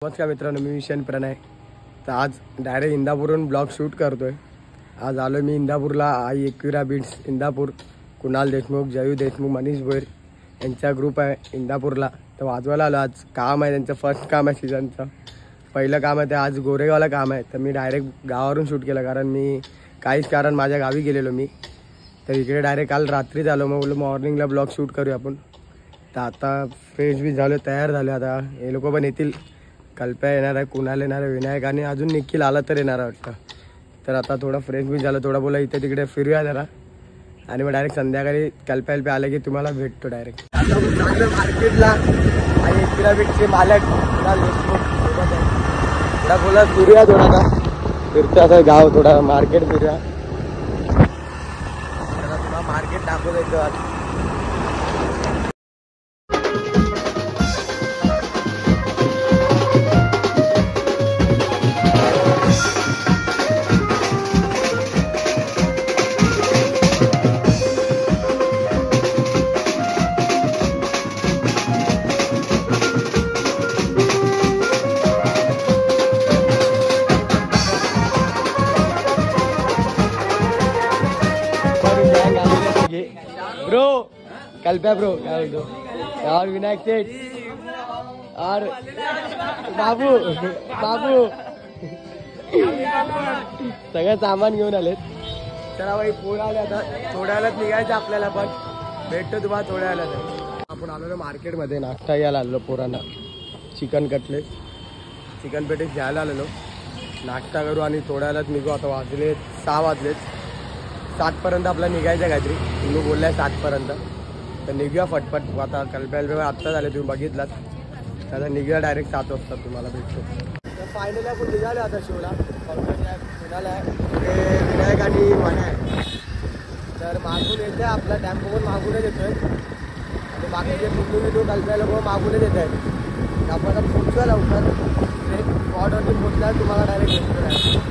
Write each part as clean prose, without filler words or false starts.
नमस्कार मित्रांनो, मी विशन प्रणय. तर आज डायरेक्ट इंदापूरहून ब्लॉग शूट करतोय. आज आलो मी इंदापूरला. आई एकविरा बीट्स इंदापूर, कुणाल देशमुख, जयू देशमुख, मनीष भोईर यांचा ग्रुप आहे इंदापूरला. तर वाजवायला आलो. आज काम आहे त्यांचं, फर्स्ट काम आहे सीझनचं, पहिलं काम आहे. ते आज गोरेगावला काम आहे. तर मी डायरेक्ट गावावरून शूट केलं, कारण मी कारण माझ्या गावी गेलेलो मी. तर इकडे डायरेक्ट काल रात्रीच आलो. मग बोललो मॉर्निंगला ब्लॉग शूट करूया आपण. तर आता फ्रेश बी झालो, तयार झालो. आता हे लोक पण येतील. कल्प्या येणार आहे, कुणाल येणार आहे, विनायक आणि अजून निखिल आला तर येणार आहे वाटतं. तर आता थोडं फ्रेश बी झालं, थोडं बोला इथे तिकडे फिरूया जरा. आणि मग डायरेक्ट संध्याकाळी कल्प्या आले की तुम्हाला भेटतो डायरेक्ट. चांगलं मार्केटला आणि एकविरा बीटचे मालक कुणाल देशमुख सोबत आहे. थोडा बोला फिरूया, थोडासा फिरतो असं गाव, थोडा मार्केट फिरूया. तुम्हाला मार्केट दाखवत येतो आज. ब्रो कल्प्या ब्रो काय बोलतो, और विनायक सेठ और बाबू सगळं सामान घेऊन आलेत. चला बाई, पोरं आले. आता थोड्या वेळात निघायचं आपल्याला, पण भेटतो तुम्हाला थोड्या वेळात. आपण आलो मार्केटमध्ये नाश्ता घ्यायला आलेलो पोरांना. चिकन कटलेट, चिकन पेटीस घ्यायला आलेलो. नाश्ता करू आणि थोड्या वेळात निघू. आता वाजले 6 वाजलेत. 7पर्यंत आपला निघायचं काहीतरी. तुम्ही बोललाय 7पर्यंत. तर निघूया फटफट. आता कल्प्या आत्ता झाले, तुम्ही बघितलात. आता निघूया डायरेक्ट 7 वाजता तुम्हाला भेटतो. तर फायनली आपण निघालो आता शिवला. कुणाला आहे ते विनायक आणि वाण्या आहे. तर मागून येते आपला टेम्पो पण मागूनच येतोय. आणि बाकीचे कुठून कल्प्या लोक मागूनच येत आहेत. आपण आता पोचूया लवकर. स्पॉटवरती पोचल्यावर तुम्हाला डायरेक्ट भेटतो आहे.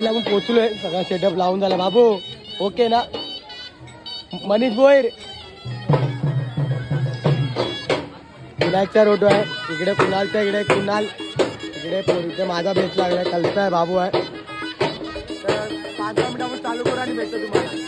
आपण पोचलोय. सगळा सेटअप लावून झाला. बाबू ओके ना? मनीष भोईर विनायकचा रोटो आहे इकडे, कुणालच्या इकडे कुणाल, इकडे माझा बेस लागलाय. कल्प्या आहे, बाबू आहे. तर 5-10 मिनिटांवर चालू करू आणि भेटतो तुम्हाला.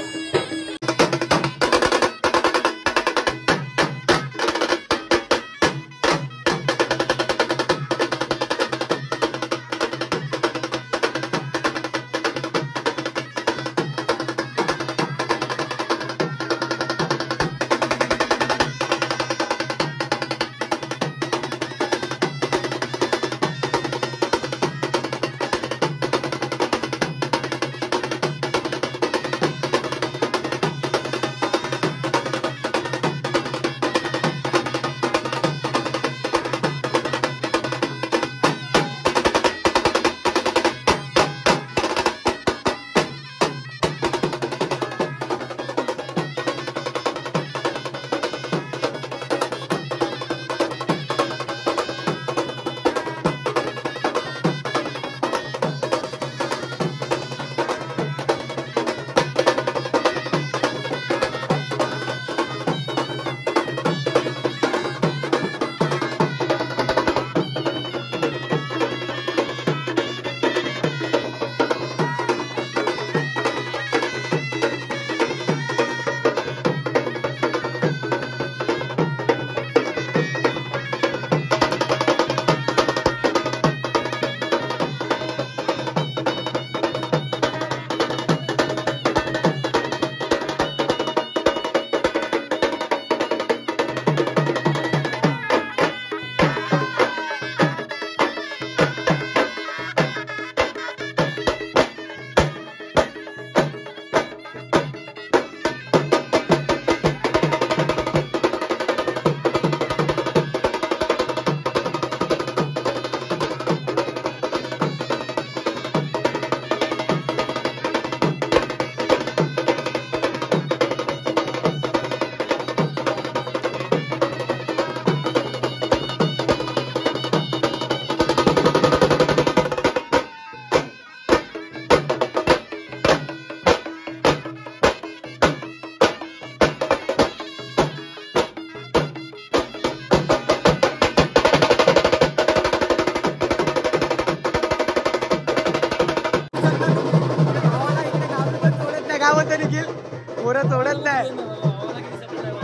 पोरं सोडत नाही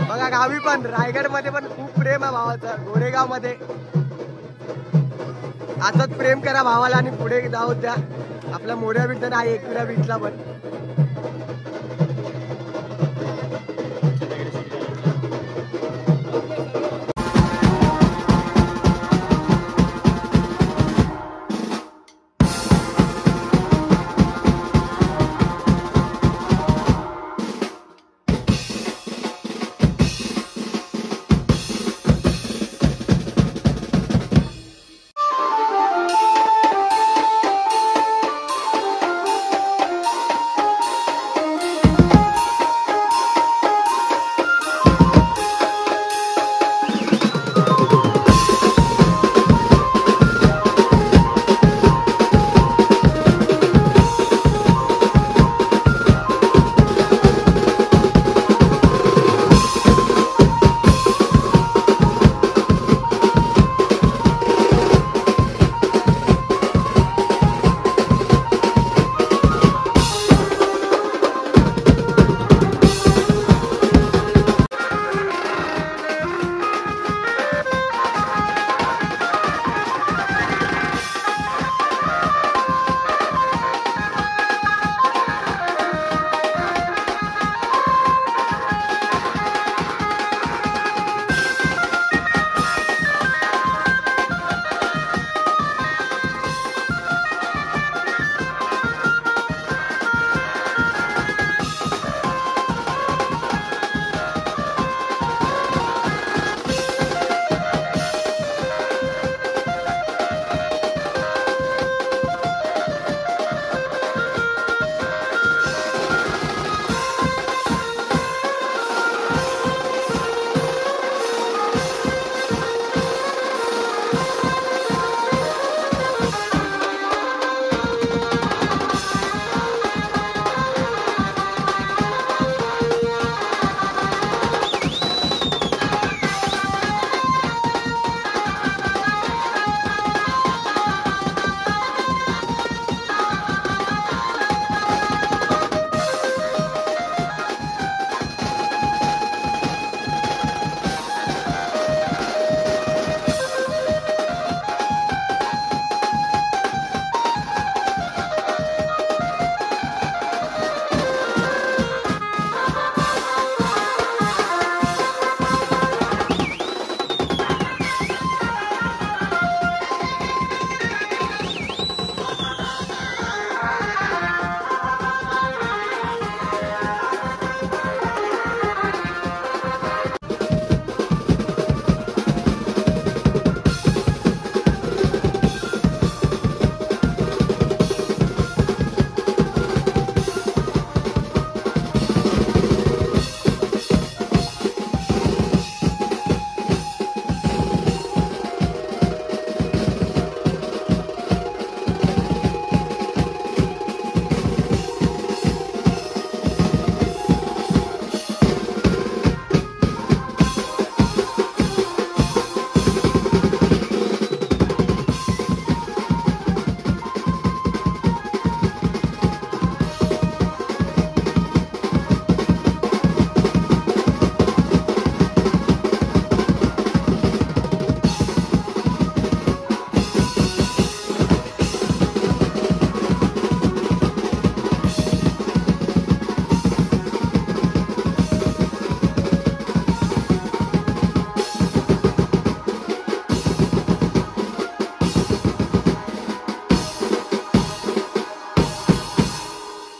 बघा. गावी पण रायगड मध्ये पण खूप प्रेम आहे भावाचं. गोरेगाव मध्ये असंच प्रेम करा भावाला आणि पुढे जाऊ द्या. आपल्या मोऱ्या बीटला आहे, एकविरा बीटला पण.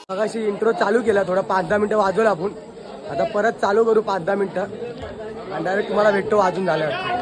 मगाशी इंट्रो चालू केला, थोडा 5-10 मिनिटं वाजवलं आपण. आता परत चालू करू 5-10 मिनिटं आणि डायरेक्ट तुम्हाला भेटतो वाजून झाल्यावर.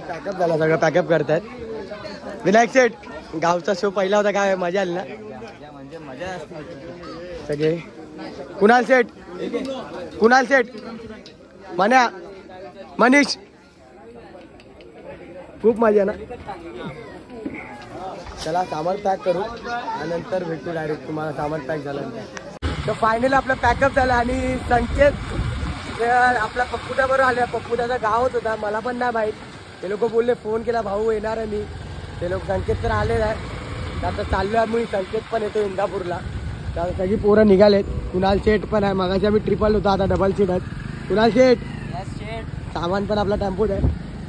पॅकअप झाला, सगळं पॅकअप करतायत. विनायक शेठ, गावचा शो पहिला होता, काय मजा आली ना? म्हणजे मजा असते सगळे. कुणाल शेठ, कुणाल शेठ, मन्या, मनीष, खूप मजा ना. चला सामान पॅक करू आणि नंतर भेटू डायरेक्ट तुम्हाला. सामान पॅक झाल्यानंतर तर फायनली आपलं पॅकअप झालं. आणि संकेत आपला पप्पूटाबरोबर आले. पप्पूटाचा गावच होता, मला पण नाही माहीत. ते लोक बोलले, फोन केला, भाऊ येणार आहे मी. ते लोक संकेत तर आलेला आहे. आता चाललो आहे मी, संकेत पण येतो इंदापूरला. तर सगळी पोरं निघालेत. कुणाल शेठ पण आहे, मगाशी आम्ही ट्रिपल होतो, आता डबल सीट आहेत. कुणाल शेठ, सामान पण आपला टेम्पोत आहे.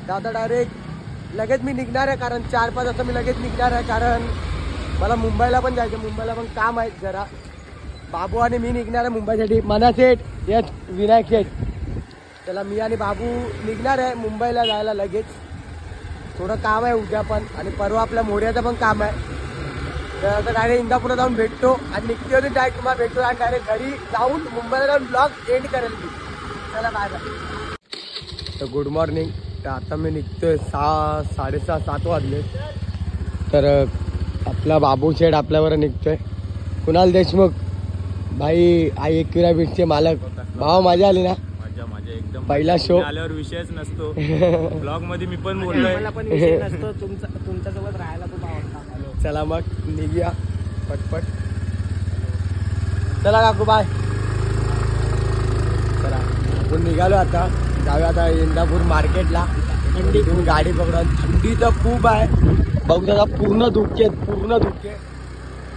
तर आता डायरेक्ट लगेच मी निघणार आहे, कारण 4-5 वाजता मी लगेच निघणार आहे, कारण मला मुंबईला पण जायचं. मुंबईला पण काम आहे जरा. बाबू आणि मी निघणार आहे मुंबईसाठी. मना शेठ, येस विनायक शेठ. चला मी आणि बाबू निघणार आहे मुंबईला जायला लगेच. थोडं काम आहे उद्या पण, आणि परवा आपल्या मोर्याचं पण काम आहे. तर आता डायरेक्ट इंदापूरला जाऊन भेटतो आणि निघते होती डायरेक्ट तुम्हाला भेटतो आणि डायरेक्ट घरी जाऊन मुंबईला जाऊन ब्लॉग एंड करेल मी. चला बाय बाय. तर गुड मॉर्निंग. तर आता मी निघतोय 6-6:30-7 वाजले. तर आपला बाबू शेठ आपल्यावर निघतोय. कुणाल देशमुख भाई, आई एकविरा बीटचे मालक. भाव मजा आली ना? माझ्या एकदम पहिला शो आल्यावर विषयच नसतो. ब्लॉग मध्ये मी पण बोललोय, मला पण विषय नसतो. तुमच्यासोबत राहायला खूप आवडतं. चला मग निघूया पटपट. चला काकू बाय. चला आपण निघालो आता. जाऊया आता इंदापूर मार्केटला. थंडीतून गाडी पकडून. थंडी तर खूप आहे बघू दादा. पूर्ण धुके आहेत, पूर्ण धुके.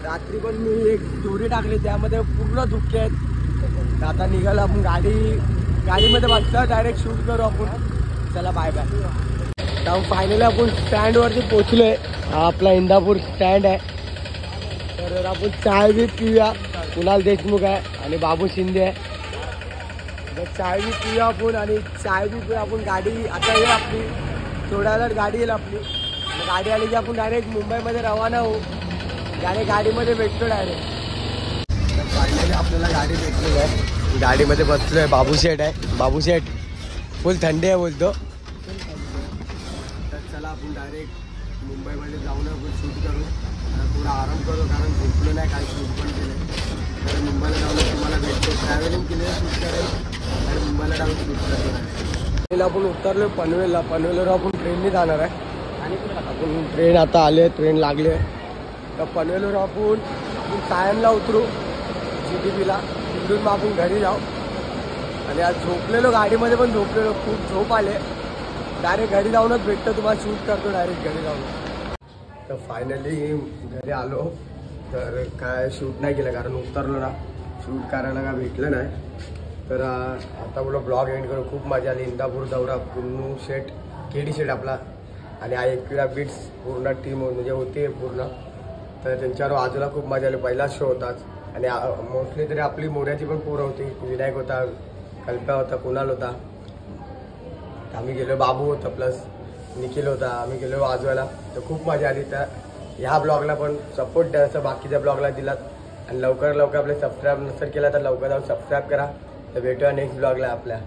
रात्री पण मी एक दोरी टाकली, त्यामध्ये पूर्ण धुके आहेत. आता निघालो आपण. गाडीमध्ये बसतो, डायरेक्ट शूट करू आपण. चला बाय बाय. तर फायनली आपण स्टँडवरती पोचलोय. हा आपला इंदापूर स्टँड आहे. तर आपण चाय बी पिऊया. कुणाल देशमुख आहे आणि बाबू शिंदे आहे. तर चाय बी पिऊया आपण आणि चाय बी पिऊया आपण. गाडी आता येईल आपली, थोड्या वेळात गाडी येईल आपली. गाडी आली की आपण डायरेक्ट मुंबईमध्ये रवाना होऊ. डायरेक्ट गाडीमध्ये भेटतो डायरेक्ट. फायनली आपल्याला गाडी भेटलेली आहे. गाडीमध्ये बसलोय. बाबू शेठ आहे. बाबू शेठ फुल थंडी आहे बोलतो. तर चला आपण डायरेक्ट मुंबईमध्ये जाऊन आपण शूट करू. थोडा आराम करू, कारण झोपलो नाही, काही शूट पण केलं. तर मुंबईला जाऊन तुम्हाला भेटतो. ट्रॅव्हलिंग केलं शूट करेल आणि मुंबईला जाऊन शूट करेल. आपण उतरलो पनवेलला. पनवेलवर आपण ट्रेनने जाणार आहे. आणि आपण ट्रेन आता आले, ट्रेन लागली आहे. तर पनवेलवर आपण सायनला उतरू GTBला. तिकडून मग आपण घरी जाऊ. आणि आज झोपलेलो, गाडीमध्ये पण झोपलेलो, खूप झोप आले. डायरेक्ट घरी जाऊनच भेटतो, तुम्हाला शूट करतो डायरेक्ट घरी जाऊन. तर फायनली घरी आलो. तर काय शूट नाही केलं, कारण उतरलो ना, शूट करायला काय भेटलं नाही. तर आता बोला ब्लॉग एंड करू. खूप मजा आली. इंदापूर दौरा, पुन्नू शेठ, KD शेठ आपला आणि आई एकविरा बीट्स पूर्ण टीम म्हणजे होते पूर्ण. तर त्यांच्यावर बाजूला खूप मजा आली. पहिला शो होताच. आणि मोस्टली तरी आपली मोर्याची पण पोरं होती. विनायक होता, कल्प्या होता, कुणाल होता. आम्ही गेलो, बाबू होता, प्लस निखिल होता. आम्ही गेलो वाजवायला. तर खूप मजा आली. तर ह्या ब्लॉगला पण सपोर्ट द्यायचं, बाकीच्या ब्लॉगला दिलात. आणि लवकर आपले सबस्क्राईब नसेल केला तर लवकर जाऊन सबस्क्राईब करा. तर भेटूया नेक्स्ट ब्लॉगला आपल्या.